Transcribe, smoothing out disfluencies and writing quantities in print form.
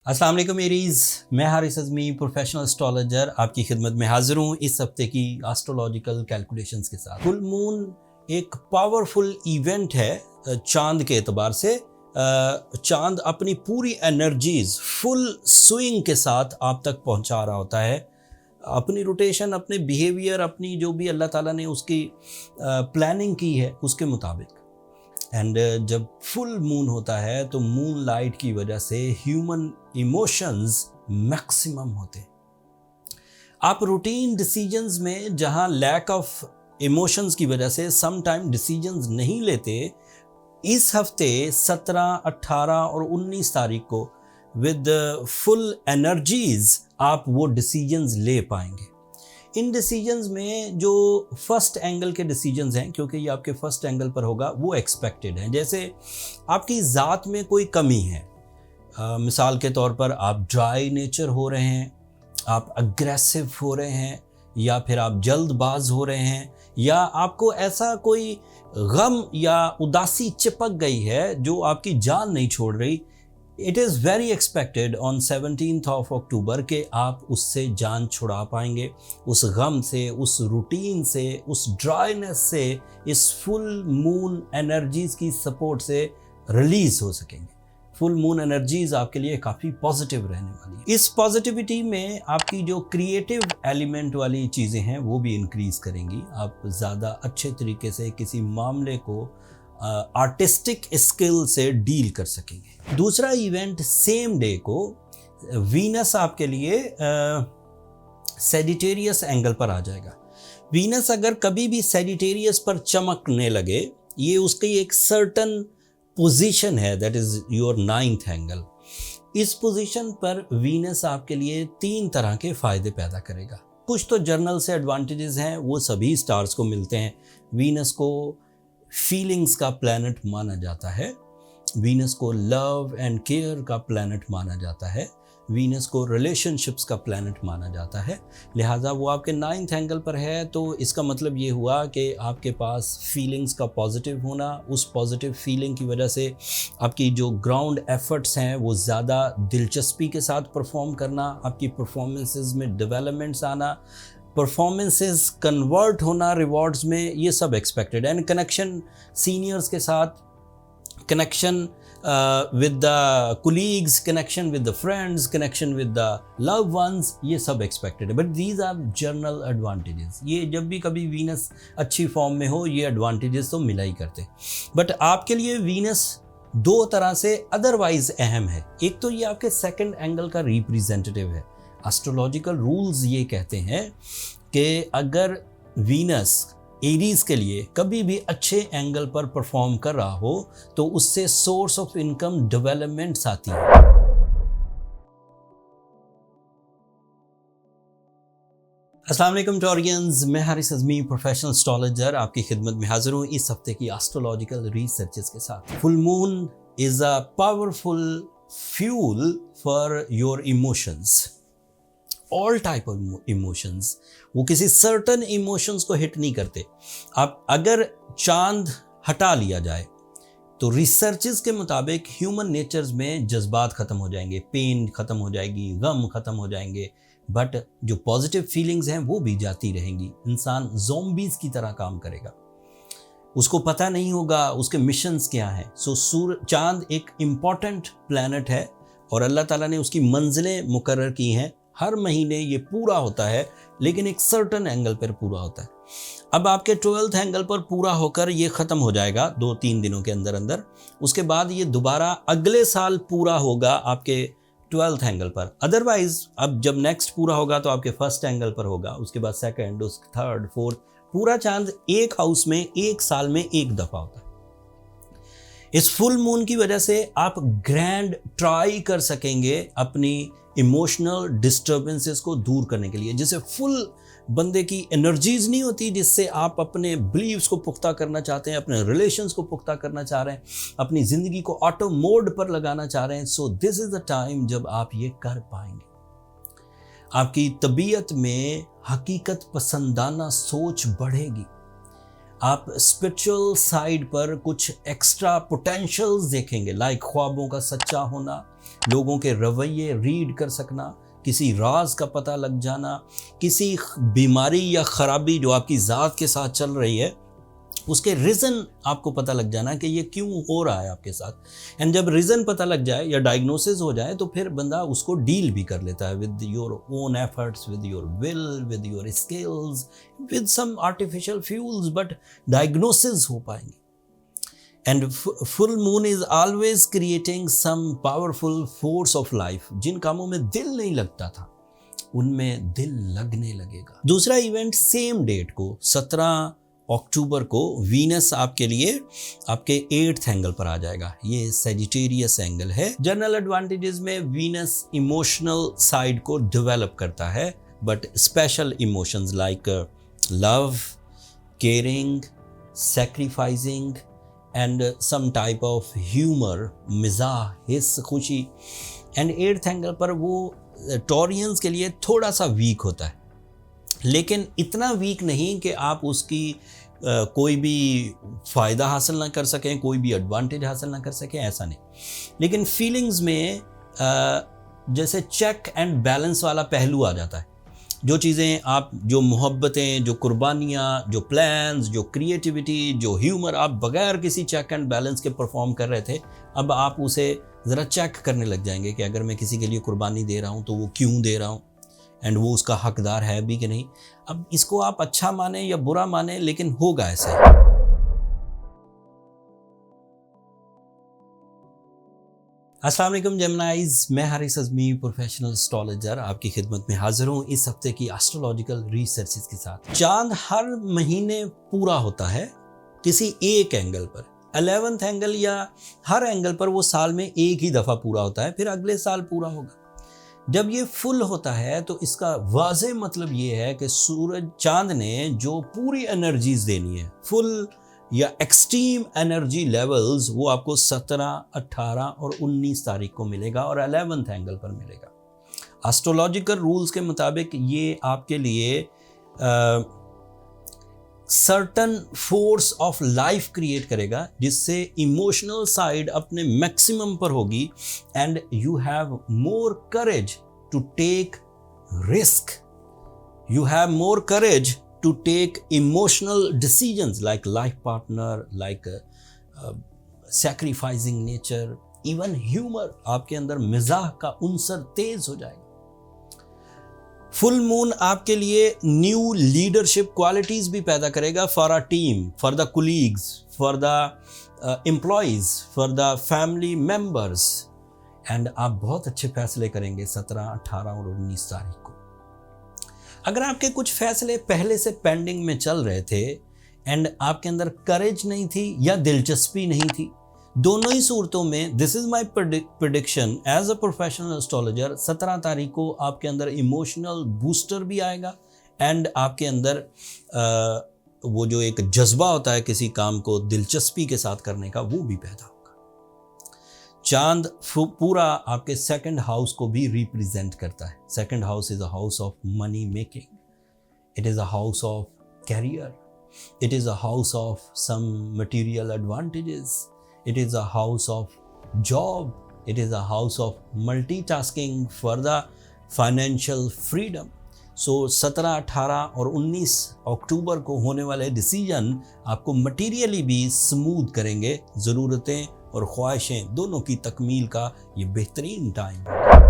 अस्सलाम वालेकुम मेरीज़, मैं हारिस अज़मी प्रोफेशनल एस्ट्रोलॉजर आपकी खिदमत में हाज़िर हूँ इस हफ्ते की एस्ट्रोलॉजिकल कैलकुलेशंस के साथ। फुल मून एक पावरफुल इवेंट है चाँद के एतबार से। चाँद अपनी पूरी एनर्जीज़ फुल स्विंग के साथ आप तक पहुँचा रहा होता है। अपनी रोटेशन, अपने बिहेवियर, अपनी जो भी अल्लाह ताला ने उसकी प्लानिंग की है उसके मुताबिक। एंड जब फुल मून होता है तो मून लाइट की वजह से ह्यूमन इमोशंस मैक्सिमम होते हैं। आप रूटीन डिसीजंस में जहां लैक ऑफ इमोशंस की वजह से सम टाइम डिसीजंस नहीं लेते, इस हफ्ते 17, 18 और 19 तारीख को विद फुल एनर्जीज आप वो डिसीजंस ले पाएंगे। इन डिसीजंस में जो फर्स्ट एंगल के डिसीजंस हैं, क्योंकि ये आपके फर्स्ट एंगल पर होगा, वो एक्सपेक्टेड हैं। जैसे आपकी ज़ात में कोई कमी है, मिसाल के तौर पर आप ड्राई नेचर हो रहे हैं, आप अग्रेसिव हो रहे हैं, या फिर आप जल्दबाज हो रहे हैं, या आपको ऐसा कोई गम या उदासी चिपक गई है जो आपकी जान नहीं छोड़ रही। It is very expected on 17th of October के आप उससे जान छुड़ा पाएंगे, उस गम से, उस रूटीन से, उस ड्राइनेस से, इस फुल मून एनर्जीज़ की सपोर्ट से रिलीज़ हो सकेंगे। फुल मून एनर्जीज़ आपके लिए काफ़ी पॉजिटिव रहने वाली है। इस पॉजिटिविटी में आपकी जो क्रिएटिव एलिमेंट वाली चीज़ें हैं वो भी इंक्रीज़ करेंगी। आप ज़्यादा अच्छे तरीके से किसी मामले को आर्टिस्टिक स्किल से डील कर सकेंगे। दूसरा इवेंट सेम डे को वीनस आपके लिए सेजिटेरियस एंगल पर आ जाएगा। वीनस अगर कभी भी सेजिटेरियस पर चमकने लगे, ये उसकी एक सर्टन पोजीशन है, that is your 9th angle. इस पोजीशन पर वीनस आपके लिए 3 तरह के फायदे पैदा करेगा। कुछ तो जर्नल से एडवांटेजेस हैं, वो सभी स्टार्स को मिलते हैं। वीनस को फीलिंग्स का प्लैनेट माना जाता है, वीनस को लव एंड केयर का प्लैनेट माना जाता है, वीनस को रिलेशनशिप्स का प्लैनेट माना जाता है। लिहाजा वो आपके 9th एंगल पर है, तो इसका मतलब ये हुआ कि आपके पास फीलिंग्स का पॉजिटिव होना, उस पॉजिटिव फीलिंग की वजह से आपकी जो ग्राउंड एफर्ट्स हैं वो ज़्यादा दिलचस्पी के साथ परफॉर्म करना, आपकी परफॉर्मेंसेस में डेवलपमेंट्स आना, परफॉर्मेंसेस कन्वर्ट होना रिवॉर्ड्स में, ये सब एक्सपेक्टेड। एंड कनेक्शन सीनियर्स के साथ, connection with the colleagues, connection with the friends, connection with the love ones, ये सब एक्सपेक्टेड है। But these are general advantages. ये जब भी कभी वीनस अच्छी फॉर्म में हो, ये एडवांटेजेस तो मिला ही करते। बट आपके लिए वीनस 2 तरह से अदरवाइज अहम है। एक तो ये आपके 2nd एंगल का रिप्रेजेंटेटिव है। एस्ट्रोलॉजिकल रूल्स ये कहते हैं कि अगर वीनस एरीज के लिए कभी भी अच्छे एंगल पर परफॉर्म कर रहा हो तो उससे सोर्स ऑफ इनकम डेवलपमेंट्स आती है। अस्सलाम वालेकुम टॉरियंस, मैं हारिस अज़मी प्रोफेशनल एस्ट्रोलॉजर आपकी खिदमत में हाजिर हूँ इस हफ्ते की एस्ट्रोलॉजिकल रिसर्चेस के साथ। Full moon is a powerful fuel for your emotions, all type of emotions. वो किसी सर्टन इमोशंस को हिट नहीं करते। अब अगर चांद हटा लिया जाए तो रिसर्चेस के मुताबिक ह्यूमन नेचर्स में जज्बात ख़त्म हो जाएंगे, पेन ख़त्म हो जाएगी, गम ख़त्म हो जाएंगे, बट जो पॉजिटिव फीलिंग्स हैं वो भी जाती रहेंगी। इंसान ज़ॉम्बीज़ की तरह काम करेगा, उसको पता नहीं होगा उसके मिशंस क्या हैं। सो चांद एक इम्पॉर्टेंट प्लैनेट है और अल्लाह ताला ने उसकी मंजिलें मुकर्रर की हैं। हर महीने ये पूरा होता है, लेकिन एक सर्टन एंगल पर पूरा होता है। अब आपके 12th एंगल पर पूरा होकर ये ख़त्म हो जाएगा 2-3 दिनों के अंदर अंदर। उसके बाद ये दोबारा अगले साल पूरा होगा आपके 12th एंगल पर। अदरवाइज अब जब नेक्स्ट पूरा होगा तो आपके 1st एंगल पर होगा, उसके बाद 2nd, 3rd, 4th। पूरा चांद एक हाउस में एक साल में एक दफ़ा होता है। इस फुल मून की वजह से आप ग्रैंड ट्राई कर सकेंगे अपनी इमोशनल डिस्टर्बेंसेस को दूर करने के लिए। जैसे फुल बंदे की एनर्जीज नहीं होती जिससे आप अपने बिलीव्स को पुख्ता करना चाहते हैं, अपने रिलेशंस को पुख्ता करना चाह रहे हैं, अपनी ज़िंदगी को ऑटो मोड पर लगाना चाह रहे हैं। So this is the time जब आप ये कर पाएंगे। आपकी तबीयत में हकीकत पसंदाना सोच बढ़ेगी। आप स्पिरिचुअल साइड पर कुछ एक्स्ट्रा पोटेंशियल्स देखेंगे, लाइक ख्वाबों का सच्चा होना, लोगों के रवैये रीड कर सकना, किसी राज का पता लग जाना, किसी बीमारी या ख़राबी जो आपकी ज़ात के साथ चल रही है उसके रीज़न आपको पता लग जाना कि ये क्यों हो रहा है आपके साथ। एंड जब रीज़न पता लग जाए या डायग्नोसिस हो जाए तो फिर बंदा उसको डील भी कर लेता है with your own efforts, with your will, with your skills, with some artificial fuels, but diagnosis हो पाएंगे। And full moon is always creating some powerful force of life. जिन कामों में दिल नहीं लगता था उनमें दिल लगने लगेगा। दूसरा इवेंट सेम डेट को 17 अक्टूबर को वीनस आपके लिए आपके 8th एंगल पर आ जाएगा। ये सेजिटेरियस एंगल है। जनरल एडवांटेजेस में वीनस इमोशनल साइड को डेवलप करता है, but special emotions like love, caring, sacrificing and some type of humour, मिजाह, हिस्स, खुशी। एंड 8th एंगल पर वो टॉरियंस के लिए थोड़ा सा वीक होता है, लेकिन इतना वीक नहीं कि आप उसकी कोई भी फ़ायदा हासिल ना कर सकें, कोई भी एडवांटेज हासिल ना कर सकें, ऐसा नहीं। लेकिन फीलिंग्स में जैसे चेक एंड बैलेंस वाला पहलू आ जाता है। जो चीज़ें आप, जो मोहब्बतें, जो कुर्बानियाँ, जो प्लान्स, जो क्रिएटिविटी, जो ह्यूमर आप बगैर किसी चेक एंड बैलेंस के परफॉर्म कर रहे थे, अब आप उसे ज़रा चेक करने लग जाएंगे कि अगर मैं किसी के लिए कुर्बानी दे रहा हूँ तो वो क्यों दे रहा हूँ एंड वो उसका हकदार है भी कि नहीं। अब इसको आप अच्छा माने या बुरा माने, लेकिन होगा ऐसे। अस्सलाम वालेकुम जेमिनाइज, मैं हारिस अज़मी प्रोफेशनल एस्ट्रोलॉजर आपकी खिदमत में हाजिर हूँ इस हफ्ते की एस्ट्रोलॉजिकल रिसर्चेस के साथ। चांद हर महीने पूरा होता है किसी एक एंगल पर। 11th एंगल या हर एंगल पर वो साल में एक ही दफ़ा पूरा होता है, फिर अगले साल पूरा होगा। जब ये फुल होता है तो इसका वाज़े मतलब ये है कि सूरज, चांद ने जो पूरी एनर्जीज देनी है, फुल या एक्सट्रीम एनर्जी लेवल्स, वो आपको 17, 18 और 19 तारीख को मिलेगा और 11th एंगल पर मिलेगा। एस्ट्रोलॉजिकल रूल्स के मुताबिक ये आपके लिए certain force of life create करेगा, जिससे इमोशनल साइड अपने मैक्सिमम पर होगी and you have more courage to take risk, you have more courage to take emotional decisions like life partner, like sacrificing nature, even humour. आपके अंदर मिजाह का उनसर तेज हो जाएगा। फुल मून आपके लिए न्यू लीडरशिप क्वालिटीज भी पैदा करेगा for a team, for the colleagues, for the employees, for the family members. And आप बहुत अच्छे फैसले करेंगे 17, 18 और 19 तारीख को। अगर आपके कुछ फैसले पहले से पेंडिंग में चल रहे थे एंड आपके अंदर करेज नहीं थी या दिलचस्पी नहीं थी, दोनों ही सूरतों में this is my prediction as a professional astrologer, 17 तारीख को आपके अंदर इमोशनल बूस्टर भी आएगा एंड आपके अंदर वो जो एक जज्बा होता है किसी काम को दिलचस्पी के साथ करने का, वो भी पैदा होगा। चांद पूरा आपके 2nd हाउस को भी रिप्रेजेंट करता है। 2nd house is a house of money making, it is a house of career, it is a house of some material advantages, it is a house of job, it is a house of multitasking for the financial freedom. So 17, 18 और 19 अक्टूबर को होने वाले decision आपको materially भी smooth करेंगे। ज़रूरतें और ख्वाहिशें दोनों की तकमील का ये बेहतरीन टाइम है।